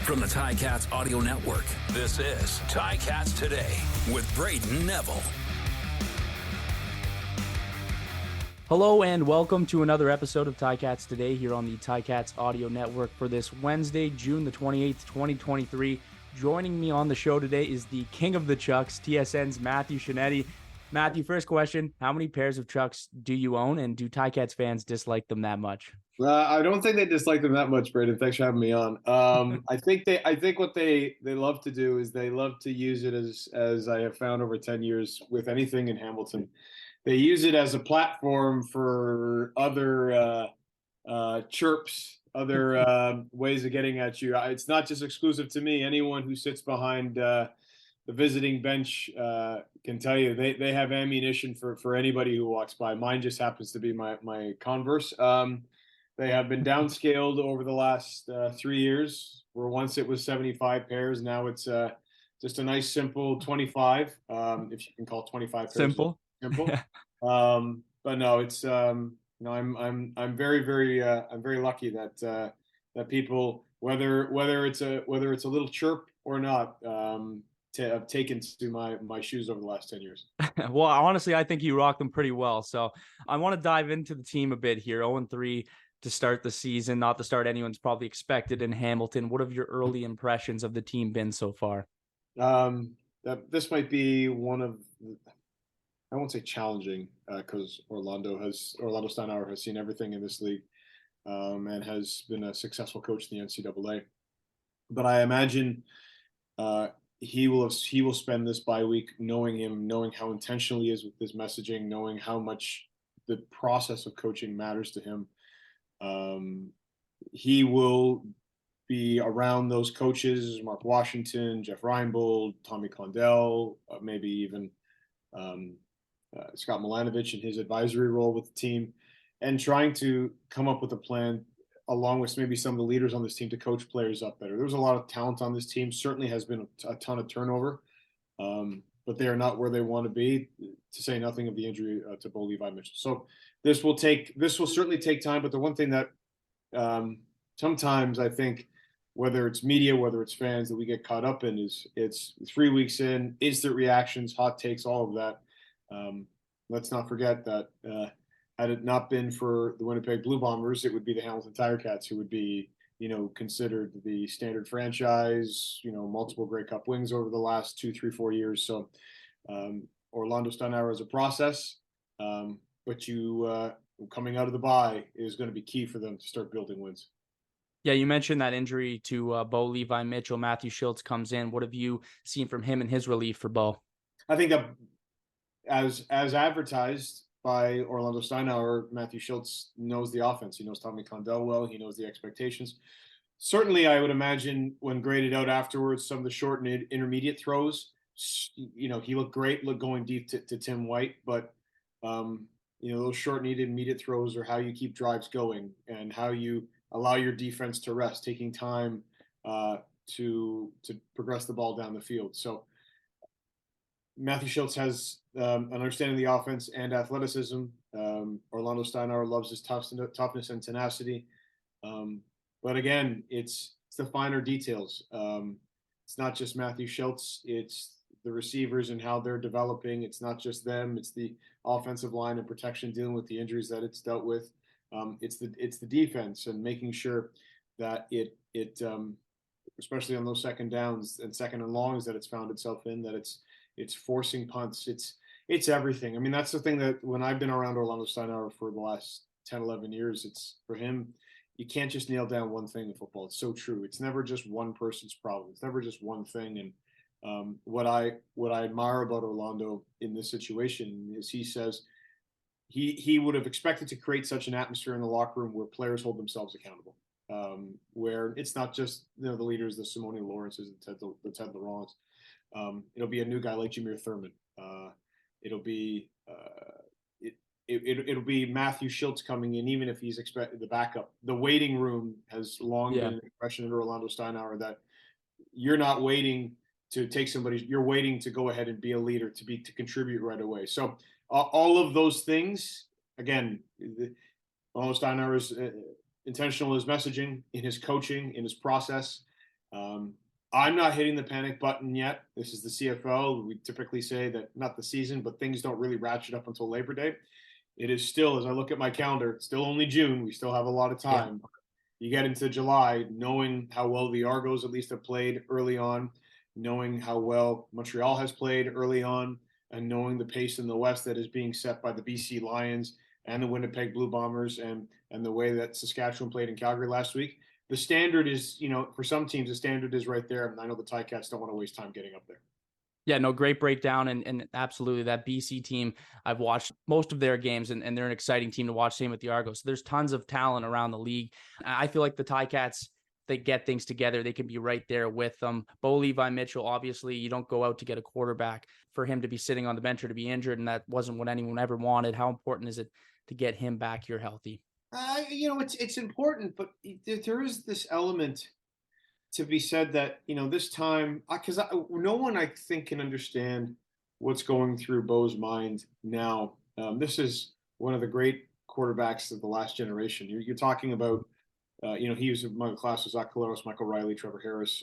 From the Ticats Audio Network, this is Ticats Today with Brayden Neville. Hello and welcome to another episode of Ticats Today here on the Ticats Audio Network for this Wednesday, June the 28th, 2023. Joining me on the show today is the king of the Chucks, TSN's Matthew Scianitti. Matthew, first question, how many pairs of Chucks do you own, and do Ticats fans dislike them that much? I don't think they dislike them that much, Brayden. Thanks for having me on. I think what they love to do is they love to use it as I have found over 10 years with anything in Hamilton. They use it as a platform for other chirps, other ways of getting at you. It's not just exclusive to me. Anyone who sits behind the visiting bench can tell you they have ammunition for anybody who walks by. Mine just happens to be my Converse. They have been downscaled over the last 3 years, where once it was 75 pairs. Now it's just a nice, simple 25, if you can call 25 pairs Simple. But no, it's I'm very lucky that people, whether it's a little chirp or not, have taken to my shoes over the last 10 years. Well, honestly, I think you rock them pretty well. So I want to dive into the team a bit here. 0-3 to start the season, not the start anyone's probably expected in Hamilton. What have your early impressions of the team been so far? This might be one of, I won't say challenging, because Orlando Steinauer has seen everything in this league, and has been a successful coach in the NCAA. But I imagine he will spend this bye week knowing how intentional he is with his messaging, knowing how much the process of coaching matters to him. He will be around those coaches, Mark Washington, Jeff Reinbold, Tommy Condell, maybe even Scott Milanovic in his advisory role with the team, and trying to come up with a plan along with maybe some of the leaders on this team to coach players up better. There's a lot of talent on this team. Certainly has been a ton of turnover, but they are not where they want to be, to say nothing of the injury to Bo Levi Mitchell. So this will certainly take time. But the one thing that sometimes I think, whether it's media, whether it's fans, that we get caught up in is it's 3 weeks in, instant reactions, hot takes, all of that. Let's not forget that had it not been for the Winnipeg Blue Bombers, it would be the Hamilton Ticats who would be, considered the standard franchise, multiple Grey Cup wins over the last 2, 3, 4 years. So Orlando Steinauer is a process, but coming out of the bye is going to be key for them to start building wins. Yeah, you mentioned that injury to Bo Levi Mitchell. Matthew Schultz comes in. What have you seen from him and his relief for Bo? I think that as advertised by Orlando Steinauer, Matthew Schultz knows the offense. He knows Tommy Condell well. He knows the expectations. Certainly, I would imagine when graded out afterwards, some of the short and intermediate throws, he looked great, going deep to Tim White. But, those short and intermediate throws are how you keep drives going and how you allow your defense to rest, taking time to progress the ball down the field. So Matthew Schultz has an understanding of the offense and athleticism. Orlando Steinauer loves his toughness and tenacity. But again, it's the finer details. It's not just Matthew Schultz. It's the receivers and how they're developing. It's not just them. It's the offensive line and protection dealing with the injuries that it's dealt with. It's the defense and making sure that it especially on those second downs and second and longs that it's found itself in, that it's forcing punts. It's everything. I mean, that's the thing that when I've been around Orlando Steinauer for the last 10, 11 years, it's for him, you can't just nail down one thing in football. It's so true. It's never just one person's problem. It's never just one thing. And what I admire about Orlando in this situation is he says he would have expected to create such an atmosphere in the locker room where players hold themselves accountable, where it's not just the leaders, the Simone Lawrences, the Ted Laurents. It'll be a new guy like Jameer Thurman. It'll be Matthew Schultz coming in, even if he's expected the backup. The waiting room has long been an impression under Orlando Steinauer that you're not waiting to take somebody, you're waiting to go ahead and be a leader, to contribute right away. So all of those things, again, Orlando Steinauer is intentional in his messaging, in his coaching, in his process. I'm not hitting the panic button yet. This is the CFL. We typically say that not the season, but things don't really ratchet up until Labor Day. It is still, as I look at my calendar, it's still only June. We still have a lot of time. Yeah. You get into July, knowing how well the Argos at least have played early on, knowing how well Montreal has played early on, and knowing the pace in the West that is being set by the BC Lions and the Winnipeg Blue Bombers, and the way that Saskatchewan played in Calgary last week. The standard is, for some teams, the standard is right there. And I know the Ticats don't want to waste time getting up there. Yeah, no, great breakdown. And absolutely, that BC team, I've watched most of their games, and they're an exciting team to watch. Same with the Argos. So there's tons of talent around the league. I feel like the Ticats, they get things together. They can be right there with them. Bo Levi Mitchell, obviously, you don't go out to get a quarterback for him to be sitting on the bench or to be injured, and that wasn't what anyone ever wanted. How important is it to get him back here healthy? It's important, but there is this element to be said that this time, because no one I think can understand what's going through Bo's mind now. This is one of the great quarterbacks of the last generation. You're talking about, he was among the class of Zach Collaros, Michael Riley, Trevor Harris,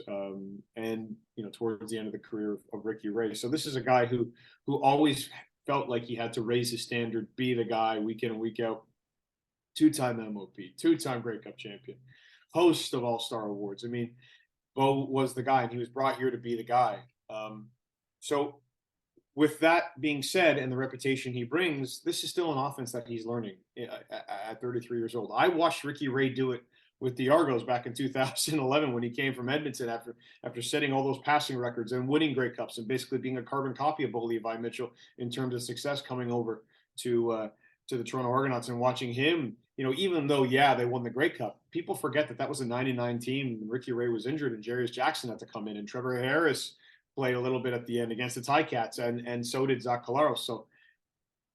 and towards the end of the career of Ricky Ray. So this is a guy who always felt like he had to raise his standard, be the guy week in and week out. Two-time MOP, two-time Grey Cup champion, host of All-Star Awards. I mean, Bo was the guy, and he was brought here to be the guy. So with that being said, and the reputation he brings, this is still an offense that he's learning at 33 years old. I watched Ricky Ray do it with the Argos back in 2011 when he came from Edmonton after setting all those passing records and winning Grey Cups and basically being a carbon copy of Bo Levi Mitchell in terms of success coming over to the Toronto Argonauts, and watching him, even though, they won the Grey Cup, people forget that was a 99 team. Ricky Ray was injured and Jarius Jackson had to come in, and Trevor Harris played a little bit at the end against the Ticats, and so did Zach Collaros. So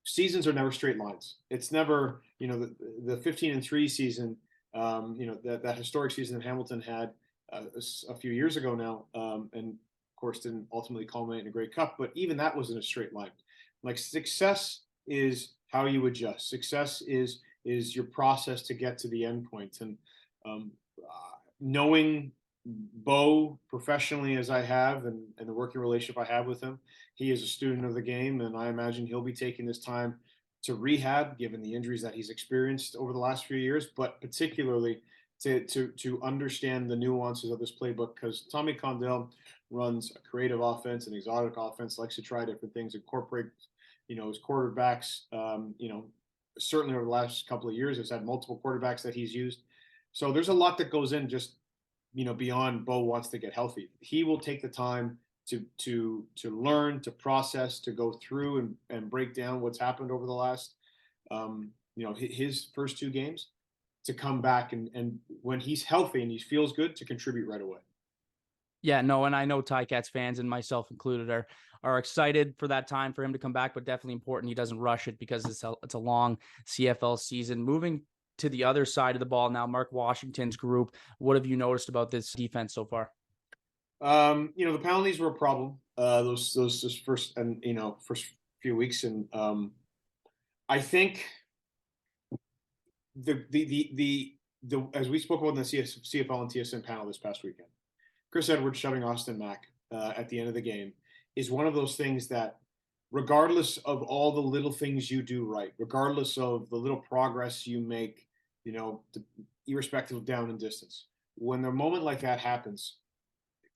seasons are never straight lines. It's never, the 15-3 season, that historic season that Hamilton had a few years ago now, and of course didn't ultimately culminate in a Grey Cup, but even that wasn't a straight line. Like, success is how you adjust. Success is your process to get to the end point. And knowing Bo professionally as I have, and the working relationship I have with him, he is a student of the game, and I imagine he'll be taking this time to rehab, given the injuries that he's experienced over the last few years, but particularly to understand the nuances of this playbook, because Tommy Condell runs a creative offense, an exotic offense, likes to try different things, incorporate his quarterbacks, certainly over the last couple of years, has had multiple quarterbacks that he's used. So there's a lot that goes in just, beyond Bo wants to get healthy. He will take the time to learn, to process, to go through and break down what's happened over the last, his first two games, to come back and when he's healthy and he feels good, to contribute right away. Yeah, no, and I know Ticats fans, and myself included, are excited for that time for him to come back, but definitely important he doesn't rush it, because it's a long CFL season. Moving to the other side of the ball now, Mark Washington's group. What have you noticed about this defense so far? The penalties were a problem. Those first few weeks, and I think the as we spoke about in the CFL and TSN panel this past weekend, Chris Edwards shoving Austin Mack at the end of the game is one of those things that, regardless of all the little things you do right, regardless of the little progress you make, irrespective of down and distance, when a moment like that happens,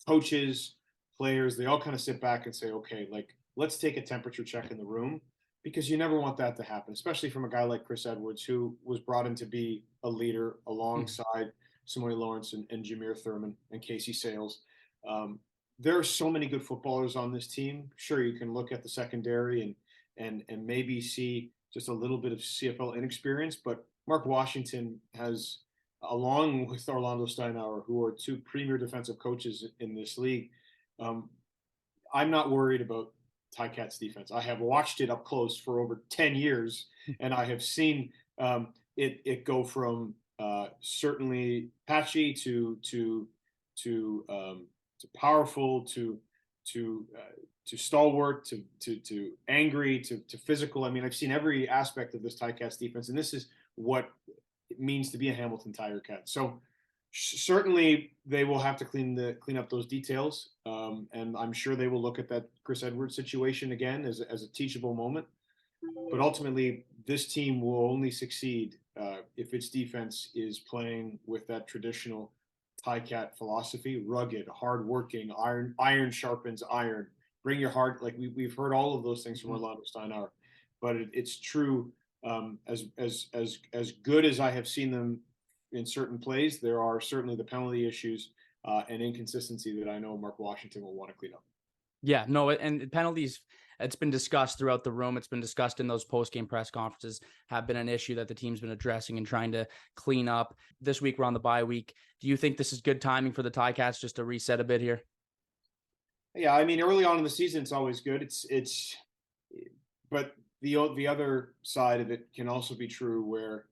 coaches, players, they all kind of sit back and say, okay, let's take a temperature check in the room, because you never want that to happen, especially from a guy like Chris Edwards, who was brought in to be a leader alongside Samoy Lawrence and Jameer Thurman and Casey Sales. There are so many good footballers on this team. Sure, you can look at the secondary and maybe see just a little bit of CFL inexperience, but Mark Washington has, along with Orlando Steinauer, who are two premier defensive coaches in this league, I'm not worried about Ticats defense. I have watched it up close for over 10 years, and I have seen it go from certainly patchy to powerful to stalwart to angry to physical. I mean, I've seen every aspect of this Ticats defense, and this is what it means to be a Hamilton Tiger Cat. So Certainly, they will have to clean up those details, and I'm sure they will look at that Chris Edwards situation again as a teachable moment. But ultimately, this team will only succeed if its defense is playing with that traditional Ticat philosophy: rugged, hardworking, iron sharpens iron. Bring your heart. Like we've heard all of those things from Orlando Steinauer, but it's true. As good as I have seen them in certain plays, there are certainly the penalty issues and inconsistency that I know Mark Washington will want to clean up. Yeah, no, and penalties, it's been discussed throughout the room. It's been discussed in those post-game press conferences, have been an issue that the team's been addressing and trying to clean up. This week, we're on the bye week. Do you think this is good timing for the Ticats just to reset a bit here? Yeah, I mean, early on in the season, it's always good. But the other side of it can also be true where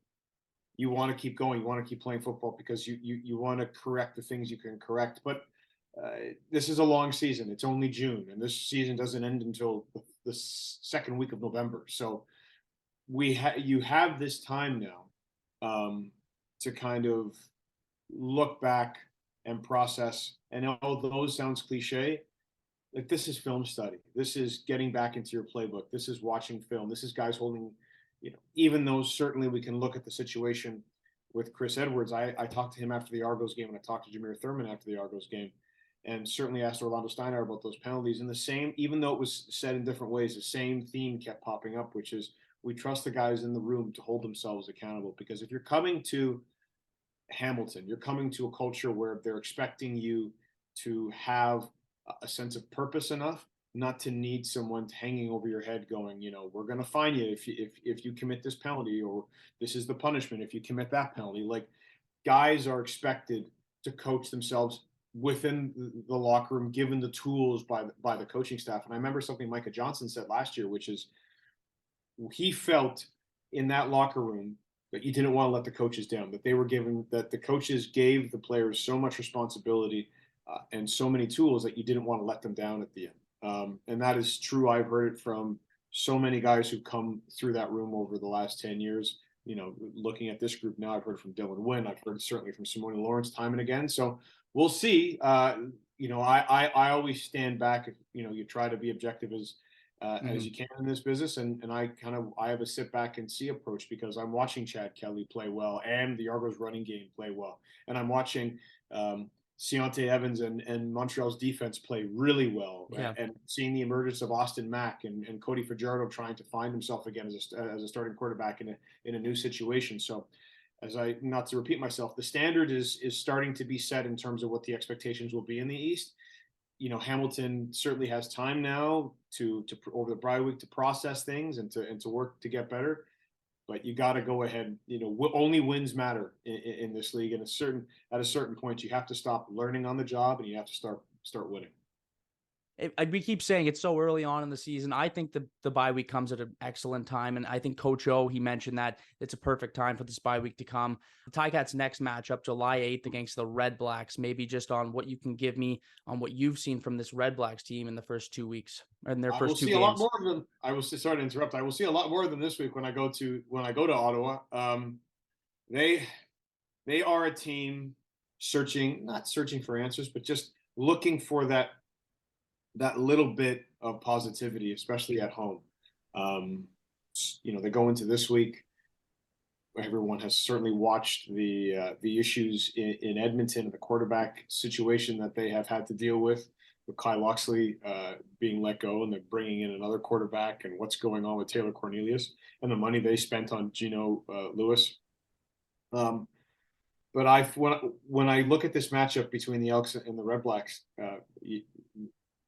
you want to keep going, you want to keep playing football because you want to correct the things you can correct. But this is a long season. It's only June, and this season doesn't end until the second week of November. So you have this time now to kind of look back and process. And although it sounds cliche, like this is film study. This is getting back into your playbook. This is watching film. This is guys holding, even though certainly we can look at the situation with Chris Edwards. I talked to him after the Argos game, and I talked to Jameer Thurman after the Argos game, and certainly asked Orlando Steinauer about those penalties. And the same, even though it was said in different ways, the same theme kept popping up, which is we trust the guys in the room to hold themselves accountable. Because if you're coming to Hamilton, you're coming to a culture where they're expecting you to have a sense of purpose enough not to need someone hanging over your head going, we're going to fine you if you commit this penalty, or this is the punishment if you commit that penalty. Like, guys are expected to coach themselves within the locker room, given the tools by the coaching staff. And I remember something Micah Johnson said last year, which is he felt in that locker room that you didn't want to let the coaches down, that the coaches gave the players so much responsibility and so many tools that you didn't want to let them down at the end. And that is true. I've heard it from so many guys who've come through that room over the last 10 years. Looking at this group now, I've heard from Dylan Wynn. I've heard certainly from Simone Lawrence time and again. So we'll see. I always stand back. You try to be objective as you can in this business. And I have a sit back and see approach, because I'm watching Chad Kelly play well and the Argos running game play well. And I'm watching Scianitti Evans and Montreal's defense play really well, and seeing the emergence of Austin Mack and Cody Fajardo trying to find himself again as a starting quarterback in a new situation. So, not to repeat myself, the standard is starting to be set in terms of what the expectations will be in the East. Hamilton certainly has time now to over the bye week to process things and to work to get better. But you got to go ahead. Only wins matter in this league, and at a certain point, you have to stop learning on the job and you have to start winning. We keep saying it's so early on in the season. I think the bye week comes at an excellent time, and I think Coach O, he mentioned that it's a perfect time for this bye week to come. The Ticats' next matchup, July 8th against the Red Blacks. Maybe just on what you can give me on what you've seen from this Red Blacks team in the first 2 weeks, or in their first 2 games. I will see a lot more of them. Sorry to interrupt. I will see a lot more of them this week when I go to Ottawa. They are a team not searching for answers, but just looking for that little bit of positivity, especially at home. They go into this week. Everyone has certainly watched the issues in Edmonton and the quarterback situation that they have had to deal with Kyle Loxley being let go, and they're bringing in another quarterback, and what's going on with Taylor Cornelius and the money they spent on Geno Lewis. But when I look at this matchup between the Elks and the Red Blacks,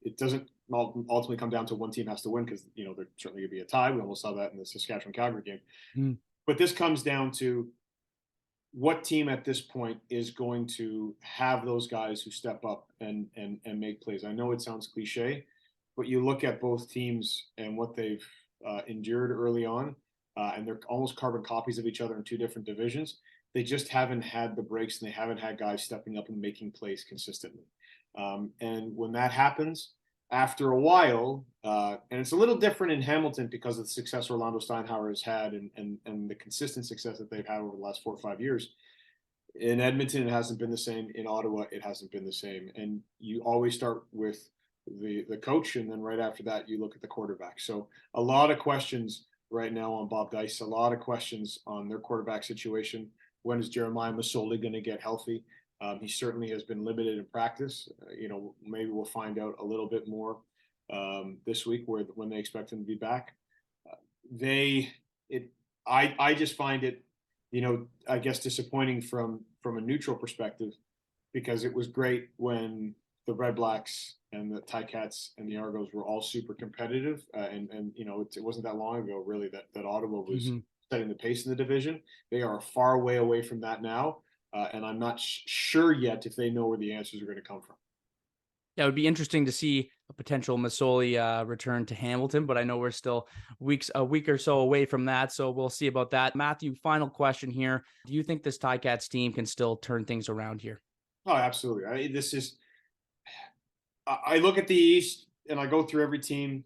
it doesn't ultimately come down to one team has to win, because there's certainly going to be a tie. We almost saw that in the Saskatchewan-Calgary game. But this comes down to what team at this point is going to have those guys who step up and make plays. I know it sounds cliche, but you look at both teams and what they've endured early on, and they're almost carbon copies of each other in two different divisions. They just haven't had the breaks, and they haven't had guys stepping up and making plays consistently. And when that happens, after a while, and it's a little different in Hamilton because of the success Orlando Steinauer has had and the consistent success that they've had over the last 4 or 5 years, In Edmonton, it hasn't been the same. In Ottawa, it hasn't been the same. And you always start with the coach, and then right after that, you look at the quarterback. So a lot of questions right now on Bob Dice, a lot of questions on their quarterback situation. When is Jeremiah Masoli going to get healthy? He certainly has been limited in practice. Maybe we'll find out a little bit more this week when they expect him to be back. I just find it, I guess disappointing from a neutral perspective, because it was great when the Red Blacks and the Ticats and the Argos were all super competitive, and it wasn't that long ago really that Ottawa was setting the pace in the division. They are far away from that now, and I'm not sure yet if they know where the answers are going to come from. Yeah, it would be interesting to see a potential Masoli return to Hamilton, but I know we're still a week or so away from that, so we'll see about that. Matthew, final question here. Do you think this Ticats team can still turn things around here? Oh, absolutely. I look at the East and I go through every team.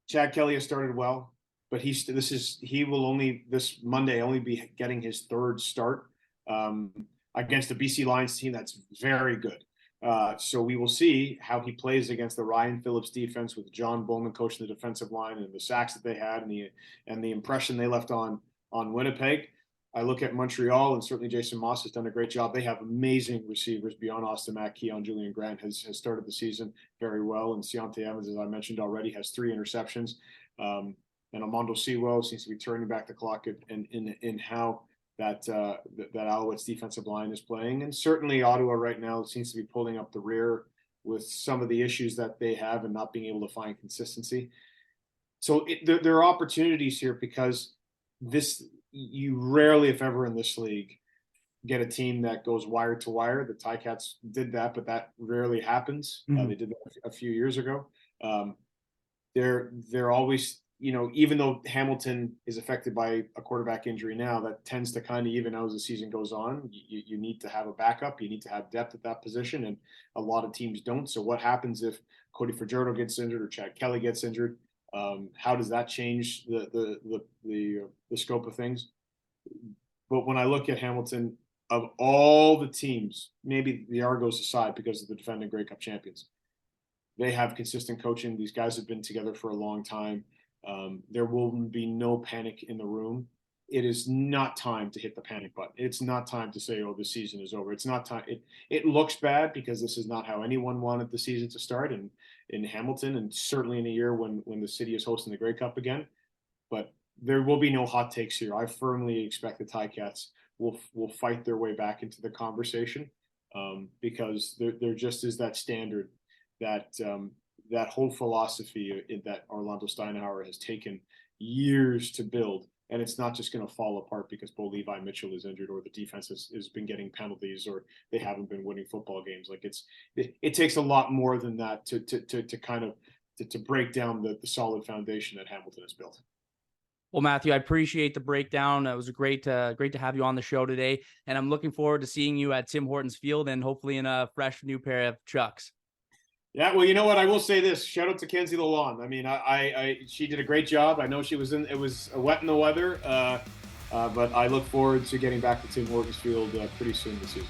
Chad Kelly has started well, but he will only this Monday only be getting his third start against the BC Lions team that's very good. So we will see how he plays against the Ryan Phillips defense with John Bowman coaching the defensive line, and the sacks that they had and the impression they left on Winnipeg. I look at Montreal, and certainly Jason Moss has done a great job. They have amazing receivers beyond Austin Mack. Keon Julian Grant has started the season very well, and Scianitti Evans, as I mentioned already, has 3 interceptions. And Armando Sewell seems to be turning back the clock in how that Alouettes defensive line is playing. And certainly Ottawa right now seems to be pulling up the rear with some of the issues that they have and not being able to find consistency. So there are opportunities here, because you rarely, if ever, in this league get a team that goes wire to wire. The Ticats did that, but that rarely happens. They did that a few years ago. They're always, even though Hamilton is affected by a quarterback injury now, that tends to kind of even out as the season goes on. You need to have a backup. You need to have depth at that position, and a lot of teams don't. So what happens if Cody Fajardo gets injured or Chad Kelly gets injured? How does that change the scope of things? But when I look at Hamilton, of all the teams, maybe the Argos aside because of the defending Grey Cup champions, they have consistent coaching. These guys have been together for a long time. There will be no panic in the room. It is not time to hit the panic button. It's not time to say, oh, the season is over. It's not time. It looks bad because this is not how anyone wanted the season to start in Hamilton, and certainly in a year when the city is hosting the Grey Cup again. But there will be no hot takes here. I firmly expect the Ticats will fight their way back into the conversation, because there just is that standard, that whole philosophy that Orlando Steinauer has taken years to build. And it's not just going to fall apart because Bo Levi Mitchell is injured, or the defense has been getting penalties, or they haven't been winning football games. Like it takes a lot more than that to kind of break down the solid foundation that Hamilton has built. Well, Matthew, I appreciate the breakdown. It was great to have you on the show today, and I'm looking forward to seeing you at Tim Hortons Field and hopefully in a fresh new pair of Chucks. Yeah, well, you know what? I will say this. Shout out to Kenzie Lalonde. I mean, she did a great job. I know it was wet in the weather, but I look forward to getting back to Tim Hortons Field pretty soon this season.